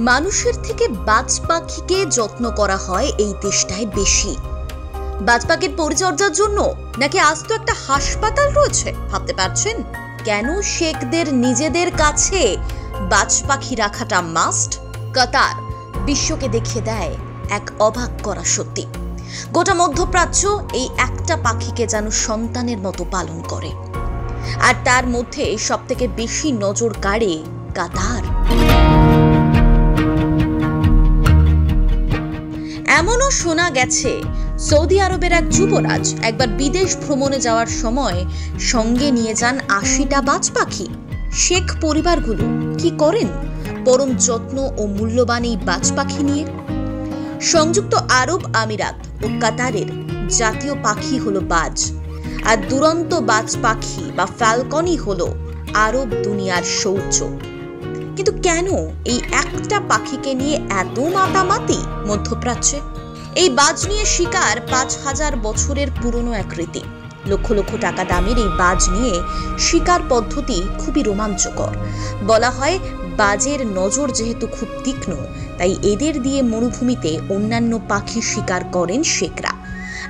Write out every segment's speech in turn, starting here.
মানুষের থেকে বাজ পাখিকে যত্ন করা হয় এই দেশটায় বেশি। বাজ পাখির পরিচর্যার জন্য নাকি আস্ত একটা হাসপাতাল রয়েছে, ভাবতে পারছেন? কেন শেখদের নিজেদের কাছে বাজ পাখি রাখাটা মাস্ট? কাতার বিশ্বকে দেখিয়ে দেয় এক অবাক করা সত্যি। গোটা মধ্যপ্রাচ্য এই একটা পাখিকে যেন সন্তানের মতো পালন করে, আর তার মধ্যে সব থেকে বেশি নজর কাড়ে কাতার। এমনও শোনা গেছে সৌদি আরবের এক যুবরাজ একবার বিদেশ ভ্রমণে যাওয়ার সময় সঙ্গে নিয়ে যান ৮০টা বাজ পাখি। শেখ পরিবারগুলো কি করেন পরম যত্ন ও মূল্যবান এই বাজ পাখি নিয়ে। সংযুক্ত আরব আমিরাত ও কাতারের জাতীয় পাখি হলো বাজ, আর দুরন্ত বাজ পাখি বা ফ্যালকনই হলো আরব দুনিয়ার শৌর্য। কিন্তু কেন এই একটা পাখিকে নিয়ে এত মাতামাতি মধ্যপ্রাচ্যে? এই বাজ নিয়ে শিকার ৫,০০০ বছরের পুরনো এক রীতি। লক্ষ লক্ষ টাকা দামের এই বাজ নিয়ে শিকার পদ্ধতি খুবই রোমাঞ্চকর। বলা হয় বাজের নজর যেহেতু খুব তীক্ষ্ণ, তাই এদের দিয়ে মরুভূমিতে অন্যান্য পাখি শিকার করেন শেখরা।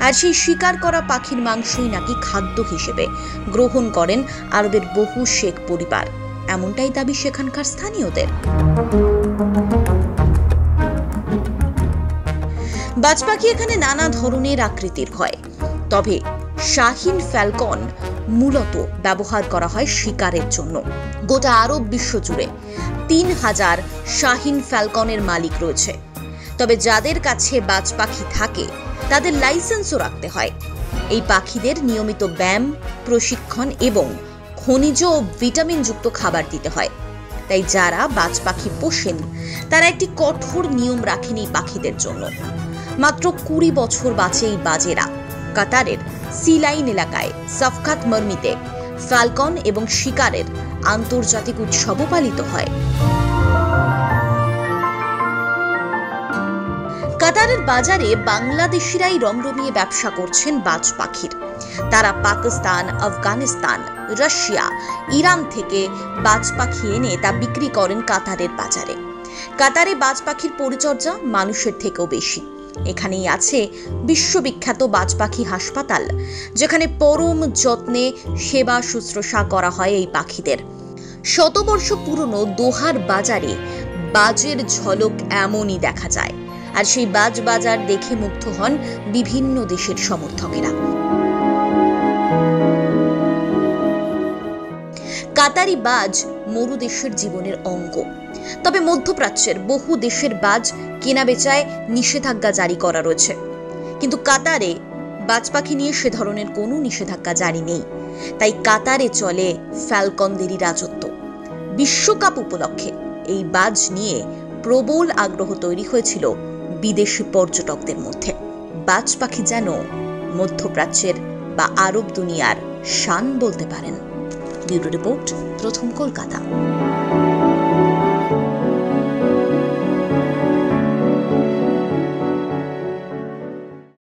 আর সেই শিকার করা পাখির মাংসই নাকি খাদ্য হিসেবে গ্রহণ করেন আরবের বহু শেখ পরিবার, এমনটাই দাবি সেখানকার স্থানীয়দের। বাজ পাখি এখানে নানা ধরনের আকৃতির হয়, তবে শাহিন ফ্যালকন মূলত ব্যবহার করা হয় শিকারের জন্য। গোটা আরব বিশ্ব জুড়ে ৩,০০০ শাহিন ফ্যালকনের মালিক রয়েছে। তবে যাদের কাছে বাজ পাখি থাকে তাদের লাইসেন্সও রাখতে হয়। এই পাখিদের নিয়মিত ব্যায়াম, প্রশিক্ষণ এবং খনিজ ও ভিটামিন যুক্ত খাবার দিতে হয়। তাই যারা বাজ পাখি পোষেন তারা একটি কঠোর নিয়ম রাখেন এই পাখিদের জন্য। মাত্র ২০ বছর বাঁচে এই বাজেরা। কাতারের সি লাইন এলাকায় সাফকাত মরমিতে ফ্যালকন এবং শিকারের আন্তর্জাতিক উৎসবও পালিত হয়। কাতারের বাজারে বাংলাদেশিরাই রমরমিয়ে ব্যবসা করছেন বাজ পাখির। তারা পাকিস্তান, আফগানিস্তান, রাশিয়া, ইরান থেকে বাজ পাখি এনে তা বিক্রি করেন কাতারের বাজারে। কাতারে বাজ পাখির পরিচর্যা মানুষের থেকেও বেশি। এখানেই আছে বিশ্ববিখ্যাত বাজ পাখি হাসপাতাল, যেখানে পরম যত্নে সেবা শুশ্রূষা করা হয় এই পাখিদের। শতবর্ষ পুরনো দোহার বাজারে বাজের ঝলক এমনই দেখা যায়, আর সেই বাজ বাজার দেখে মুগ্ধ হন বিভিন্ন দেশের সমর্থকেরা। কাতারি বাজ মরু দেশের জীবনের অঙ্গ। তবে মধ্যপ্রাচ্যের বহু দেশের বাজ কেনাবেচায় নিষেধাজ্ঞা জারি করা রয়েছে, কিন্তু কাতারে বাজ পাখি নিয়ে সে ধরনের কোনো নিষেধাজ্ঞা জারি নেই। তাই কাতারে চলে ফ্যালকনদেরই রাজত্ব। বিশ্বকাপ উপলক্ষে এই বাজ নিয়ে প্রবল আগ্রহ তৈরি হয়েছিল বিদেশি পর্যটকদের মধ্যে। বাজ পাখি যেন মধ্যপ্রাচ্যের বা আরব দুনিয়ার শান বলতে পারেন। ব্যুরো রিপোর্ট, প্রথম কলকাতা।